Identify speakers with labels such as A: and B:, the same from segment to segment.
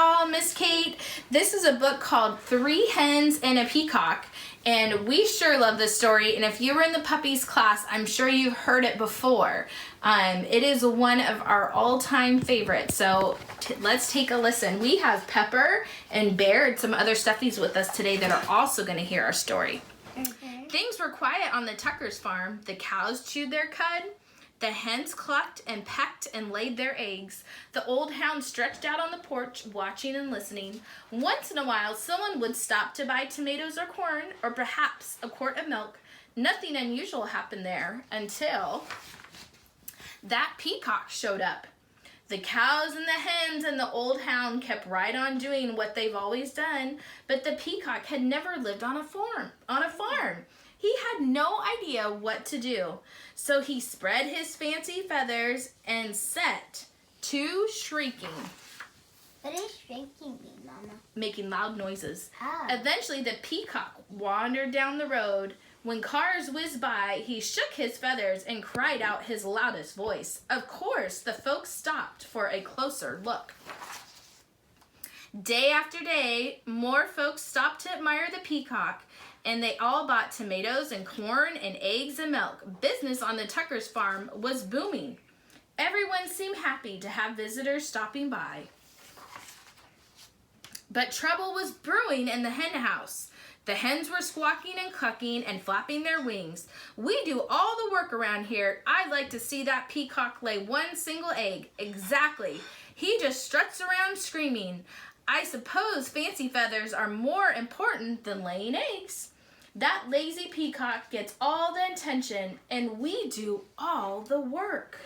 A: y'all, Miss Kate. This is a book called Three Hens and a Peacock, and we sure love this story, and if you were in the puppies class, I'm sure you've heard it before. It is one of our all-time favorites, so let's take a listen. We have Pepper and Bear and some other stuffies with us today that are also going to hear our story. Things were quiet on the Tucker's farm. The cows chewed their cud. The hens clucked and pecked and laid their eggs. The old hound stretched out on the porch, watching and listening. Once in a while, someone would stop to buy tomatoes or corn, or perhaps a quart of milk. Nothing unusual happened there until that peacock showed up. The cows and the hens and the old hound kept right on doing what they've always done, but the peacock had never lived on a farm. He had no idea what to do, so he spread his fancy feathers and set to shrieking.
B: What does shrieking mean, Mama?
A: Making loud noises.
B: Oh.
A: Eventually, the peacock wandered down the road. When cars whizzed by, he shook his feathers and cried out his loudest voice. Of course, the folks stopped for a closer look. Day after day, more folks stopped to admire the peacock, and they all bought tomatoes and corn and eggs and milk. Business on the Tucker's farm was booming. Everyone seemed happy to have visitors stopping by. But trouble was brewing in the hen house. The hens were squawking and clucking and flapping their wings. We do all the work around here. I'd like to see that peacock lay one single egg. Exactly. He just struts around screaming. I suppose fancy feathers are more important than laying eggs. That lazy peacock gets all the attention, and we do all the work.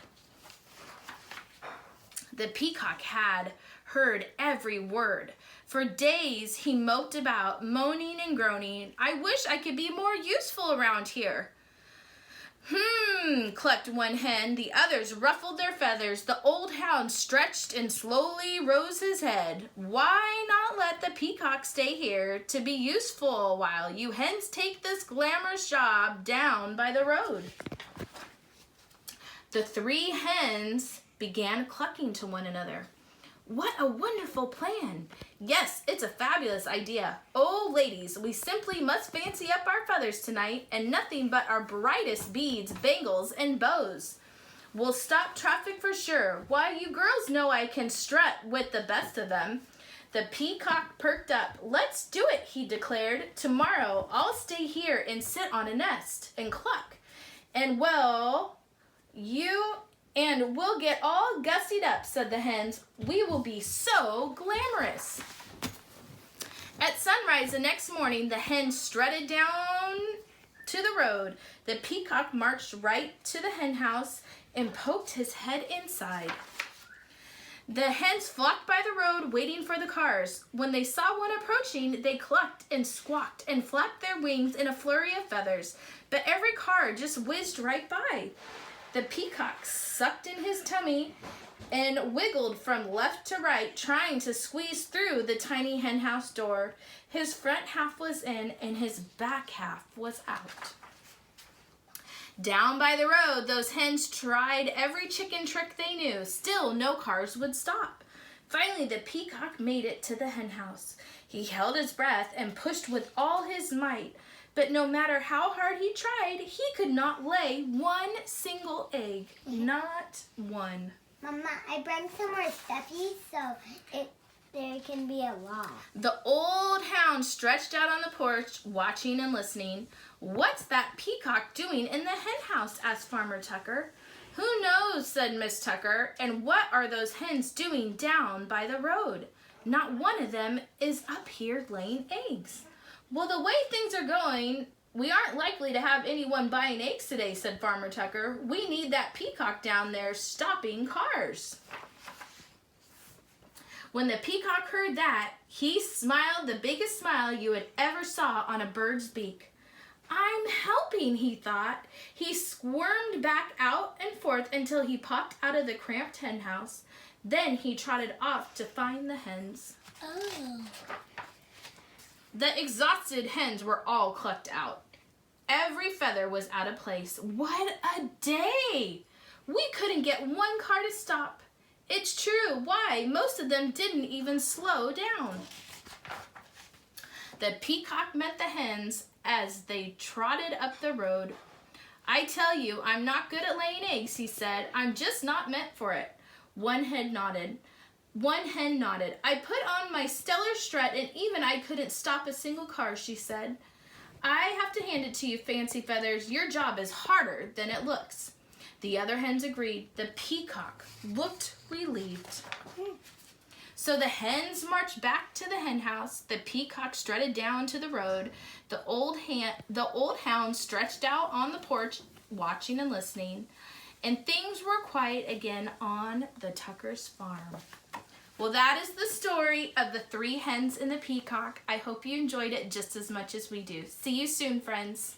A: The peacock had heard every word. For days he moped about, moaning and groaning. I wish I could be more useful around here. Clucked one hen. The others ruffled their feathers. The old hound stretched and slowly rose his head. Why not let the peacock stay here to be useful while you hens take this glamorous job down by the road? The three hens began clucking to one another. What a wonderful plan. Yes, it's a fabulous idea. Oh, ladies, we simply must fancy up our feathers tonight and nothing but our brightest beads, bangles, and bows. We'll stop traffic for sure. Why, you girls know I can strut with the best of them. The peacock perked up. Let's do it, he declared. Tomorrow, I'll stay here and sit on a nest and cluck. And we'll get all gussied up, said the hens. We will be so glamorous. At sunrise the next morning, the hens strutted down to the road. The peacock marched right to the hen house and poked his head inside. The hens flocked by the road, waiting for the cars. When they saw one approaching, they clucked and squawked and flapped their wings in a flurry of feathers. But every car just whizzed right by. The peacock sucked in his tummy and wiggled from left to right, trying to squeeze through the tiny hen house door. His front half was in and his back half was out. Down by the road, those hens tried every chicken trick they knew. Still, no cars would stop. Finally, the peacock made it to the hen house. He held his breath and pushed with all his might. But no matter how hard he tried, he could not lay one single egg. Not one.
B: Mama, I brought some more stuffies so there can be a lot.
A: The old hound stretched out on the porch, watching and listening. What's that peacock doing in the hen house? Asked Farmer Tucker. Who knows, said Miss Tucker. And what are those hens doing down by the road? Not one of them is up here laying eggs. Well, the way things are going, we aren't likely to have anyone buying eggs today, said Farmer Tucker. We need that peacock down there stopping cars. When the peacock heard that, he smiled the biggest smile you had ever saw on a bird's beak. I'm helping, he thought. He squirmed back out and forth until he popped out of the cramped hen house. Then he trotted off to find the hens.
B: Oh.
A: The exhausted hens were all clucked out. Every feather was out of place. What a day! We couldn't get one car to stop. It's true. Why? Most of them didn't even slow down. The peacock met the hens as they trotted up the road. I tell you, I'm not good at laying eggs, he said. I'm just not meant for it. One hen nodded. I put on my stellar strut and even I couldn't stop a single car, she said. I have to hand it to you, Fancy Feathers. Your job is harder than it looks. The other hens agreed. The peacock looked relieved. So the hens marched back to the hen house. The peacock strutted down to the road. The old hound stretched out on the porch, watching and listening. And things were quiet again on the Tuckers' farm. Well, that is the story of the 3 hens and the peacock. I hope you enjoyed it just as much as we do. See you soon, friends.